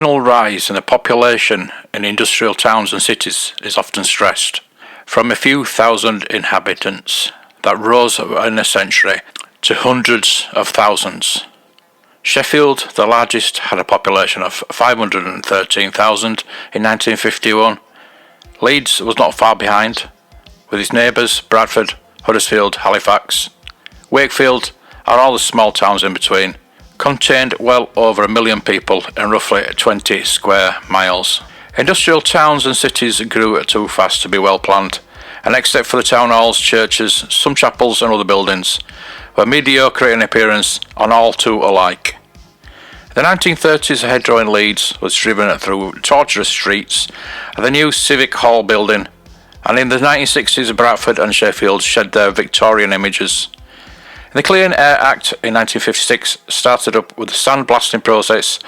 General rise in the population in industrial towns and cities is often stressed, from a few thousand inhabitants that rose in a century to hundreds of thousands. Sheffield, the largest, had a population of 513,000 in 1951. Leeds was not far behind, with its neighbours Bradford, Huddersfield, Halifax, Wakefield, and all the small towns in between, contained well over 1 million people in roughly 20 square miles. Industrial towns and cities grew too fast to be well planned, and except for the town halls, churches, some chapels and other buildings, were mediocre in appearance and all too alike. In the 1930s, a hedgerow in Leeds was driven through tortuous streets of the new Civic Hall building, and in the 1960s Bradford and Sheffield shed their Victorian images. The Clean Air Act in 1956 started up with the sandblasting process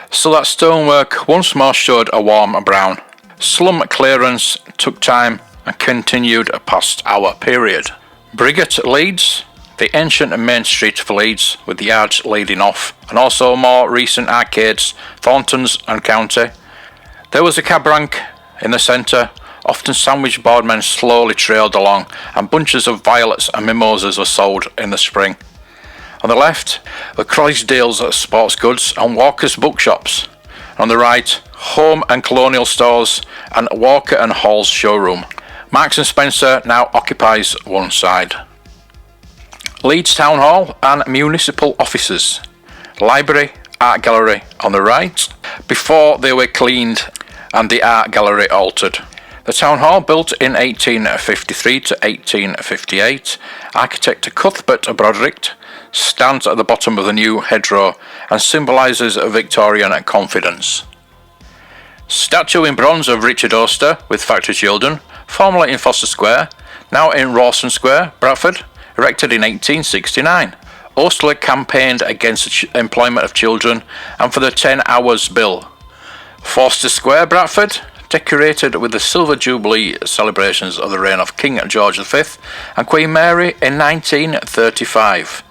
so that stonework once more showed a warm brown. Slum clearance took time and continued past our period. Briggate, Leeds, the ancient main street of Leeds with the arch leading off, and also more recent arcades, Thorntons and County. There was a cab rank in the centre. Often sandwich boardmen slowly trailed along, and bunches of violets and mimosas were sold in the spring. On the left were Croydale's sports goods and Walker's bookshops. On the right, Home and Colonial stores and Walker and Hall's showroom. Marks and Spencer now occupies one side. Leeds Town Hall and municipal offices. Library, art gallery on the right, before they were cleaned and the art gallery altered. The town hall, built in 1853 to 1858, architect Cuthbert Broderick, stands at the bottom of the new hedgerow and symbolises Victorian confidence. Statue in bronze of Richard Oster with factory children, formerly in Foster Square, now in Rawson Square, Bradford, erected in 1869. Oster campaigned against the employment of children and for the 10 hours bill. Foster Square, Bradford, decorated with the Silver Jubilee celebrations of the reign of King George V and Queen Mary in 1935.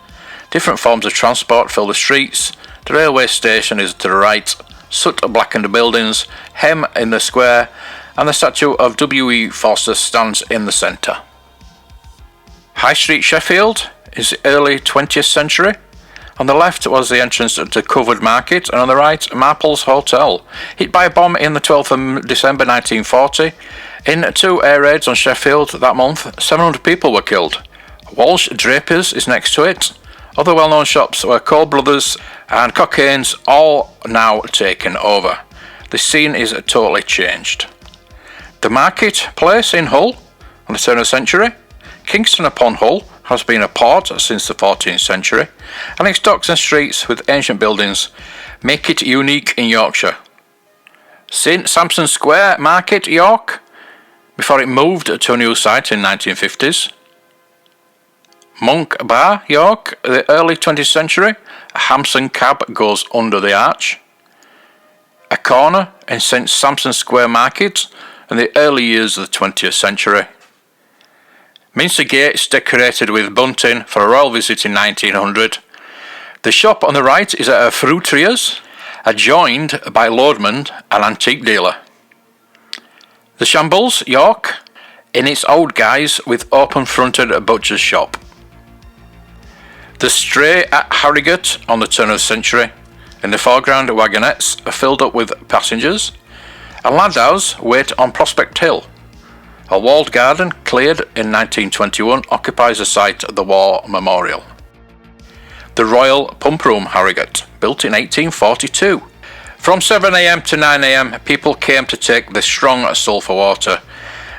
Different forms of transport fill the streets. The railway station is to the right, soot-blackened buildings hem in the square, and the statue of W.E. Forster stands in the centre. High Street, Sheffield, is the early 20th century. On the left was the entrance to Covered Market, and on the right, Marple's Hotel. Hit by a bomb in the 12th of December 1940. In 2 air raids on Sheffield that month, 700 people were killed. Walsh Drapers is next to it. Other well-known shops were Cole Brothers and Cockane's, all now taken over. The scene is totally changed. The Market Place in Hull, on the turn of the century. Kingston upon Hull has been a port since the 14th century, and its docks and streets with ancient buildings make it unique in Yorkshire. St Sampson Square Market, York, before it moved to a new site in 1950s. Monk Bar, York, the early 20th century, a Hampson cab goes under the arch. A corner in St Sampson Square Market in the early years of the 20th century. Minster Gates decorated with bunting for a royal visit in 1900. The shop on the right is a fruiterer's, adjoined by Lordman, an antique dealer. The Shambles, York, in its old guise with open-fronted butcher's shop. The Stray at Harrogate on the turn of the century. In the foreground, wagonettes are filled up with passengers, and Landau's wait on Prospect Hill. A walled garden, cleared in 1921, occupies the site of the War Memorial. The Royal Pump Room, Harrogate, built in 1842. From 7 a.m. to 9 a.m, people came to take the strong sulphur water,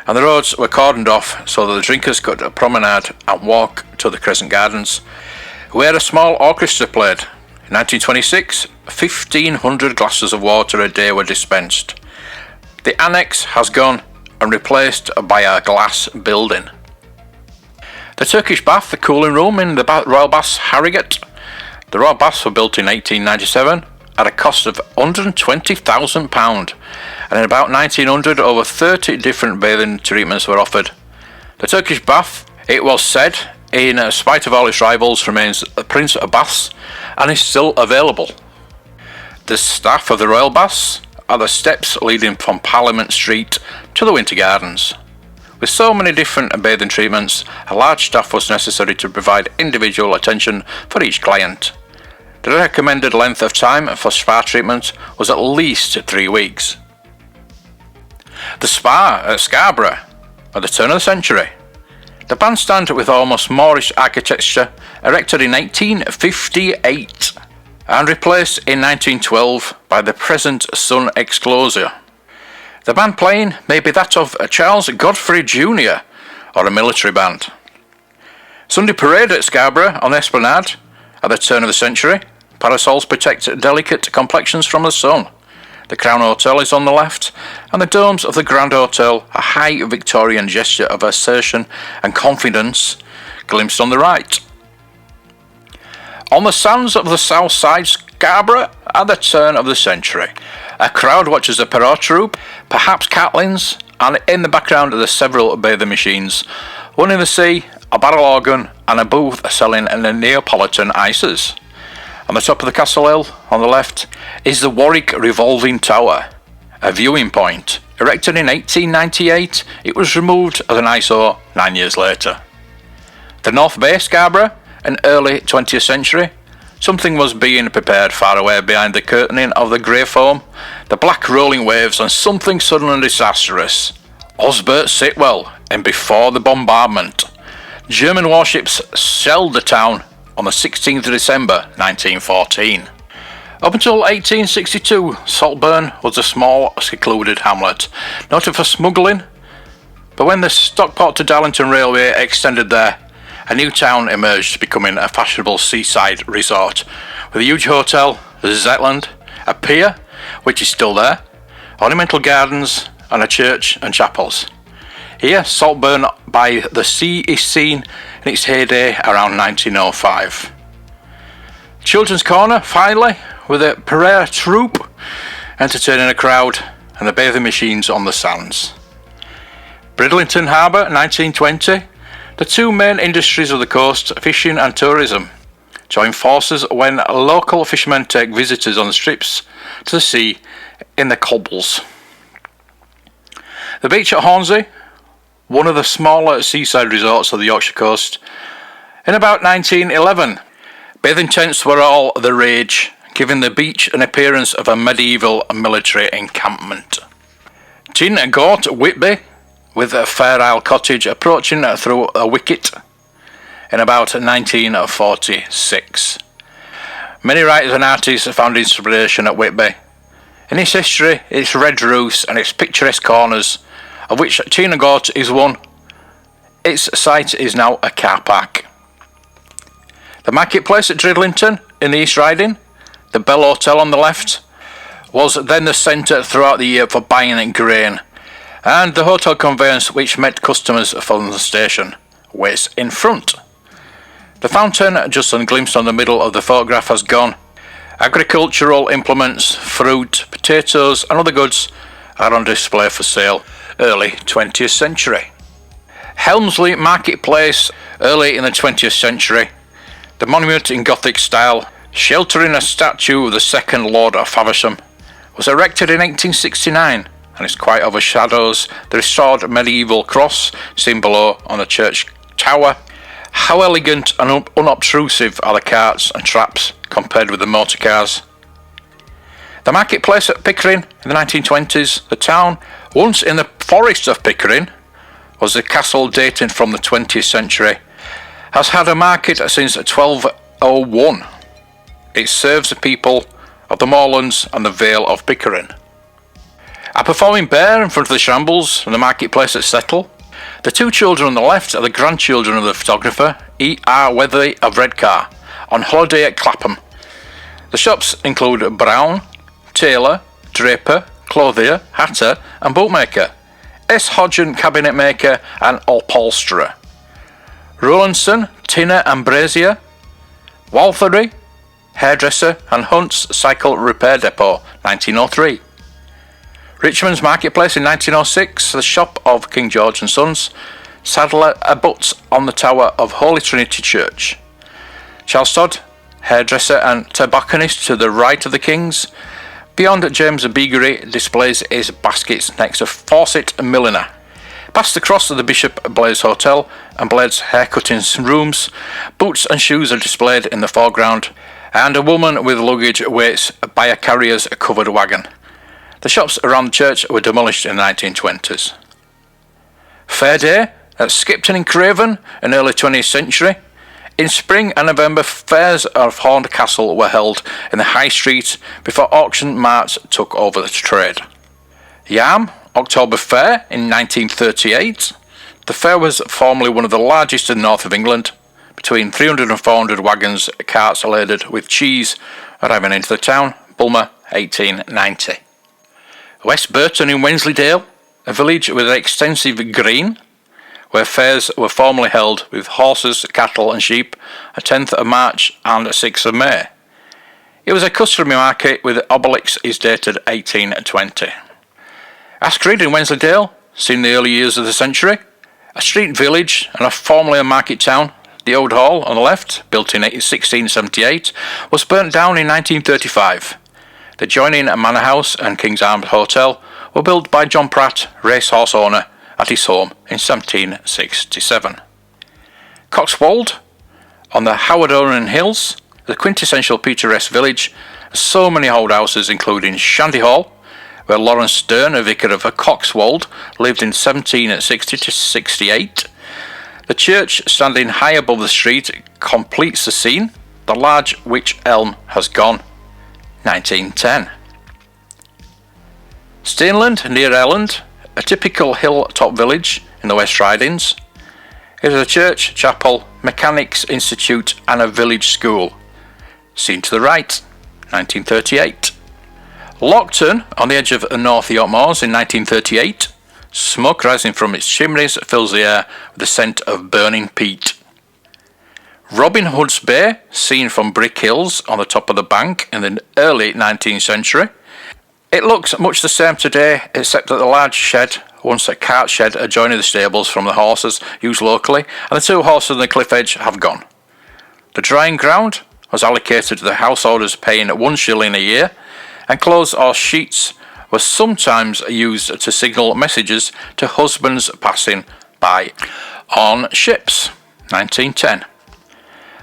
and the roads were cordoned off so that the drinkers could promenade and walk to the Crescent Gardens, where a small orchestra played. In 1926, 1,500 glasses of water a day were dispensed. The annex has gone and replaced by a glass building. The Turkish bath, the cooling room in the Royal Baths, Harrogate. The Royal Baths were built in 1897 at a cost of £120,000, and in about 1900 over 30 different bathing treatments were offered. The Turkish bath, it was said, in spite of all its rivals, remains the Prince of Baths and is still available. The staff of the Royal Baths are the steps leading from Parliament Street to the Winter Gardens. With so many different bathing treatments, a large staff was necessary to provide individual attention for each client. The recommended length of time for spa treatment was at least 3 weeks. The spa at Scarborough at the turn of the century. The bandstand with almost Moorish architecture, erected in 1858 and replaced in 1912 by the present Sun Exclosure. The band playing may be that of Charles Godfrey Jr. or a military band. Sunday parade at Scarborough on the Esplanade at the turn of the century. Parasols protect delicate complexions from the sun. The Crown Hotel is on the left, and the domes of the Grand Hotel, a high Victorian gesture of assertion and confidence, glimpsed on the right. On the sands of the south side, Scarborough, at the turn of the century, a crowd watches the Perrault troupe, perhaps Catlins, and in the background are the several bathing machines, one in the sea, a barrel organ, and a booth selling the Neapolitan ices. On the top of the Castle Hill, on the left, is the Warwick Revolving Tower, a viewing point. Erected in 1898, it was removed as an eyesore 9 years later. The North Bay, Scarborough, in early 20th century, something was being prepared far away behind the curtaining of the grey foam, the black rolling waves, and something sudden and disastrous. Osbert Sitwell, and before the bombardment, German warships shelled the town on the 16th of December 1914. Up until 1862, Saltburn was a small, secluded hamlet, noted for smuggling, but when the Stockport to Darlington Railway extended there, a new town emerged, becoming a fashionable seaside resort, with a huge hotel, the Zetland, a pier, which is still there, ornamental gardens, and a church and chapels. Here, Saltburn by the Sea is seen in its heyday around 1905. Children's Corner, finally, with a Perrault troupe entertaining a crowd and the bathing machines on the sands. Bridlington Harbour, 1920, the two main industries of the coast, fishing and tourism, join forces when local fishermen take visitors on the strips to the sea in the cobbles. The beach at Hornsey, one of the smaller seaside resorts of the Yorkshire coast. In about 1911, bathing tents were all the rage, giving the beach an appearance of a medieval military encampment. Tin Gort, Whitby, with a Fair Isle Cottage approaching through a wicket in about 1946. Many writers and artists found inspiration at Whitby. In its history, its red roofs and its picturesque corners, of which Tina Gort is one, its site is now a car park. The marketplace at Dridlington in the East Riding, the Bell Hotel on the left, was then the centre throughout the year for buying grain, and the hotel conveyance which met customers from the station waits in front. The fountain, just glimpsed on the middle of the photograph, has gone. Agricultural implements, fruit, potatoes and other goods are on display for sale. Early 20th century. Helmsley Marketplace, early in the 20th century. The monument in Gothic style, sheltering a statue of the second Lord of Faversham, was erected in 1869 and it quite overshadows the restored medieval cross seen below on the church tower. How elegant and unobtrusive are the carts and traps compared with the motor cars. The marketplace at Pickering in the 1920s, the town, once in the forest of Pickering, was a castle dating from the 20th century, has had a market since 1201. It serves the people of the moorlands and the Vale of Pickering. A performing bear in front of the shambles and the marketplace at Settle. The two children on the left are the grandchildren of the photographer E.R. Weatherly of Redcar, on holiday at Clapham. The shops include Brown, tailor, draper, clothier, hatter and bootmaker, S. Hodgen cabinet maker and upholsterer, Rowlandson, tinner and brazier, Walthery, hairdresser and Hunt's cycle repair depot, 1903. Richmond's Marketplace in 1906, the shop of King George and Sons, saddler abuts on the tower of Holy Trinity Church. Chalstod, hairdresser and tobacconist to the right of the Kings, Beyond James Beaggery displays his baskets next to Fawcett Milliner. Past across the Bishop Blaise Hotel and Blaide's haircutting rooms, boots and shoes are displayed in the foreground, and a woman with luggage waits by a carrier's covered wagon. The shops around the church were demolished in the 1920s. Fair Day at Skipton in Craven in early 20th century. In spring and November, fairs of Horncastle were held in the High Street before auction marts took over the trade. Yarm October Fair in 1938. The fair was formerly one of the largest in the north of England. Between 300 and 400 wagons, carts laden with cheese arriving into the town. Bulmer, 1890. West Burton in Wensleydale, a village with an extensive green, where fairs were formerly held with horses, cattle and sheep, a 10th of March and 6th of May. It was a customary market with obelix is dated 1820. Askerid in Wensleydale, seen in the early years of the century, a street village and formerly a market town. The Old Hall on the left, built in 1678, was burnt down in 1935. The adjoining Manor House and King's Arms Hotel were built by John Pratt, racehorse owner, at his home in 1767. Coxwold, on the Howard Hills, the quintessential picturesque village, so many old houses including Shandy Hall, where Lawrence Sterne, a vicar of Coxwold, lived in 1760 to 68. The church, standing high above the street, completes the scene. The large wych elm has gone. 1910. Stainland, near Elland, a typical hilltop village in the West Ridings. It is a church, chapel, mechanics institute and a village school. Seen to the right, 1938. Lockton, on the edge of North York Moors in 1938. Smoke rising from its chimneys fills the air with the scent of burning peat. Robin Hood's Bay, seen from Brick Hills on the top of the bank in the early 19th century. It looks much the same today, except that the large shed, once a cart shed adjoining the stables from the horses used locally, and the two horses on the cliff edge have gone. The drying ground was allocated to the householders paying £1 a year, and clothes or sheets were sometimes used to signal messages to husbands passing by on ships. 1910.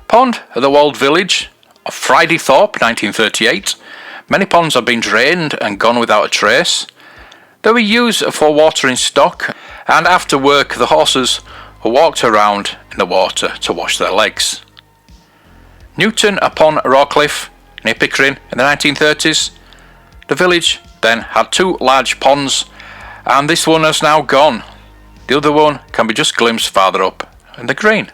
Pond at the walled village of Fridaythorpe, 1938. Many ponds have been drained and gone without a trace. They were used for watering stock, and after work the horses were walked around in the water to wash their legs. Newton upon Rawcliffe, near Pickering, in the 1930s. The village then had two large ponds, and this one has now gone. The other one can be just glimpsed farther up in the green.